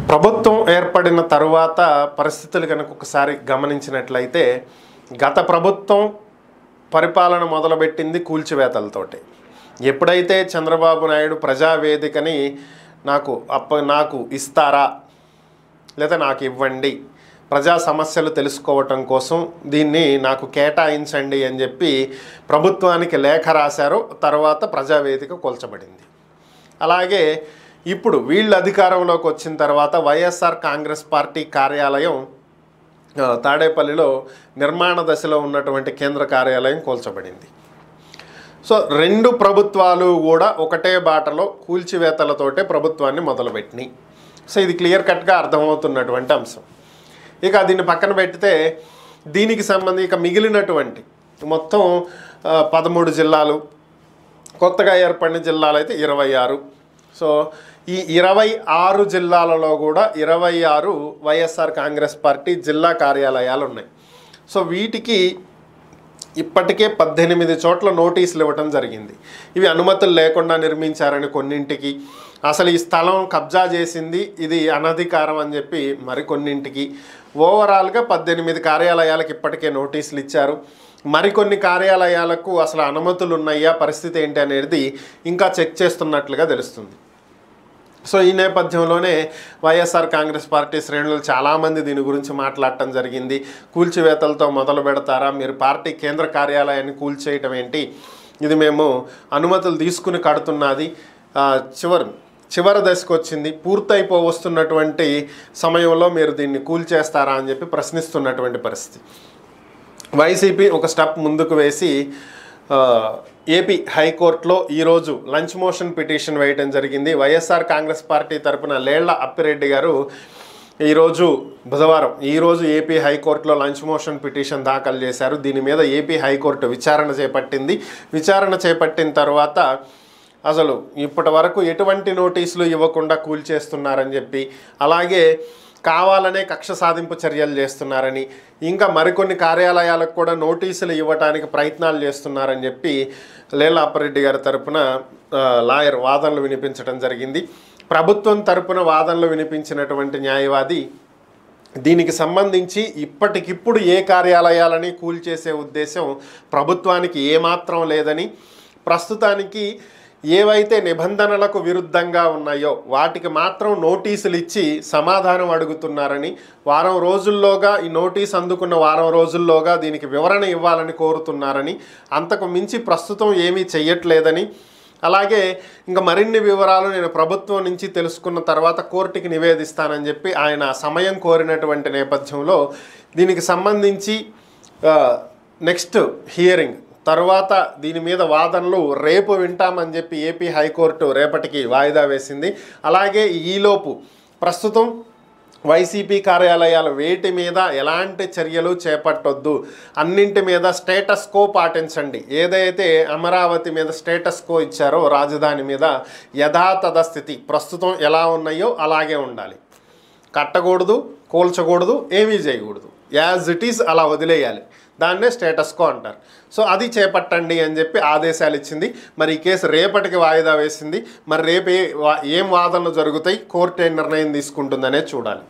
ప్రభుత్వం ఏర్పడిన తరువాత పరిస్థితులు కనుక ఒకసారి గమనించినట్లయితే గత ప్రభుత్వం పరిపాలన మొదలుపెట్టింది కూల్చివేతలతోటి. ఎప్పుడైతే చంద్రబాబు నాయుడు ప్రజావేదికని నాకు ఇస్తారా లేదా నాకు ఇవ్వండి, ప్రజా సమస్యలు తెలుసుకోవటం కోసం దీన్ని నాకు కేటాయించండి అని చెప్పి ప్రభుత్వానికి లేఖ రాశారు. తర్వాత ప్రజావేదిక కూల్చబడింది. అలాగే ఇప్పుడు వీళ్ళు అధికారంలోకి వచ్చిన తర్వాత వైఎస్ఆర్ కాంగ్రెస్ పార్టీ కార్యాలయం తాడేపల్లిలో నిర్మాణ దశలో ఉన్నటువంటి కేంద్ర కార్యాలయం కూల్చబడింది. సో రెండు ప్రభుత్వాలు కూడా ఒకటే బాటలో కూల్చివేతలతోటే ప్రభుత్వాన్ని మొదలుపెట్టినాయి. సో ఇది క్లియర్ కట్గా అర్థమవుతున్నటువంటి అంశం. ఇక దీన్ని పక్కన పెడితే దీనికి సంబంధించి ఇక మిగిలినటువంటి మొత్తం 13 జిల్లాలు, కొత్తగా ఏర్పడిన జిల్లాలు అయితే 26. సో ఈ 26 జిల్లాలలో కూడా 26 వైఎస్ఆర్ కాంగ్రెస్ పార్టీ జిల్లా కార్యాలయాలు ఉన్నాయి. సో వీటికి ఇప్పటికే 18 చోట్ల నోటీసులు ఇవ్వటం జరిగింది. ఇవి అనుమతులు లేకుండా నిర్మించారని కొన్నింటికి, అసలు ఈ స్థలం కబ్జా చేసింది ఇది అనధికారం అని చెప్పి మరికొన్నింటికి, ఓవరాల్గా 18 కార్యాలయాలకు ఇప్పటికే నోటీసులు ఇచ్చారు. మరికొన్ని కార్యాలయాలకు అసలు అనుమతులు ఉన్నాయా, పరిస్థితి ఏంటి అనేది ఇంకా చెక్ చేస్తున్నట్లుగా తెలుస్తుంది. సో ఈ నేపథ్యంలోనే వైఎస్ఆర్ కాంగ్రెస్ పార్టీ శ్రేణులు చాలామంది దీని గురించి మాట్లాడటం జరిగింది. కూల్చివేతలతో మొదలు పెడతారా, మీరు పార్టీ కేంద్ర కార్యాలయాన్ని కూల్చేయటం ఏంటి, ఇది మేము అనుమతులు తీసుకుని కడుతున్నది చివరి దశకు వచ్చింది, పూర్తయిపోవస్తున్నటువంటి సమయంలో మీరు దీన్ని కూల్చేస్తారా అని చెప్పి ప్రశ్నిస్తున్నటువంటి పరిస్థితి. వైసీపీ ఒక స్టెప్ ముందుకు వేసి ఏపీ హైకోర్టులో ఈరోజు లంచ్ మోషన్ పిటిషన్ వేయడం జరిగింది. వైఎస్ఆర్ కాంగ్రెస్ పార్టీ తరపున లేళ్ల అప్పిరెడ్డి గారు బుధవారం ఏపీ హైకోర్టులో లంచ్ మోషన్ పిటిషన్ దాఖలు చేశారు. దీని మీద ఏపీ హైకోర్టు విచారణ చేపట్టింది. విచారణ చేపట్టిన తర్వాత అసలు ఇప్పటి వరకు ఎటువంటి నోటీసులు ఇవ్వకుండా కూల్చేస్తున్నారని చెప్పి, అలాగే కావాలనే కక్ష సాధింపు చర్యలు చేస్తున్నారని, ఇంకా మరికొన్ని కార్యాలయాలకు కూడా నోటీసులు ఇవ్వడానికి ప్రయత్నాలు చేస్తున్నారని చెప్పి లేళ్ల అప్పిరెడ్డి గారి తరపున లాయర్ వాదనలు వినిపించడం జరిగింది. ప్రభుత్వం తరపున వాదనలు వినిపించినటువంటి న్యాయవాది దీనికి సంబంధించి ఇప్పటికిప్పుడు ఏ కార్యాలయాలని కూల్చేసే ఉద్దేశం ప్రభుత్వానికి ఏమాత్రం లేదని, ప్రస్తుతానికి ఏవైతే నిబంధనలకు విరుద్ధంగా ఉన్నాయో వాటికి మాత్రం నోటీసులు ఇచ్చి సమాధానం అడుగుతున్నారని, వారం రోజుల్లోగా ఈ నోటీస్ అందుకున్న వారం రోజుల్లోగా దీనికి వివరణ ఇవ్వాలని కోరుతున్నారని, అంతకు మించి ప్రస్తుతం ఏమీ చెయ్యట్లేదని, అలాగే ఇంకా మరిన్ని వివరాలు నేను ప్రభుత్వం నుంచి తెలుసుకున్న తర్వాత కోర్టుకి నివేదిస్తానని చెప్పి ఆయన సమయం కోరినటువంటి నేపథ్యంలో దీనికి సంబంధించి నెక్స్ట్ హియరింగ్ తర్వాత దీని మీద వాదనలు రేపు వింటామని చెప్పి ఏపీ హైకోర్టు రేపటికి వాయిదా వేసింది. అలాగే ఈలోపు ప్రస్తుతం వైసీపీ కార్యాలయాలు వేటి మీద ఎలాంటి చర్యలు చేపట్టొద్దు, అన్నింటి మీద స్టేటస్ కో పాటించండి. ఏదైతే అమరావతి మీద స్టేటస్ కో ఇచ్చారో రాజధాని మీద యథాతథ స్థితి ప్రస్తుతం ఎలా ఉన్నాయో అలాగే ఉండాలి. కట్టకూడదు, కూల్చకూడదు, ఏమీ చేయకూడదు, యాజ్ ఇట్ ఈజ్ అలా వదిలేయాలి. దాన్నే స్టేటస్ కో అంటారు. సో అది చేపట్టండి అని చెప్పి ఆదేశాలు ఇచ్చింది. మరి ఈ కేసు రేపటికి వాయిదా వేసింది. మరి రేపు ఏం వాదనలు జరుగుతాయి, కోర్టు ఏం నిర్ణయం తీసుకుంటుందనే చూడాలి.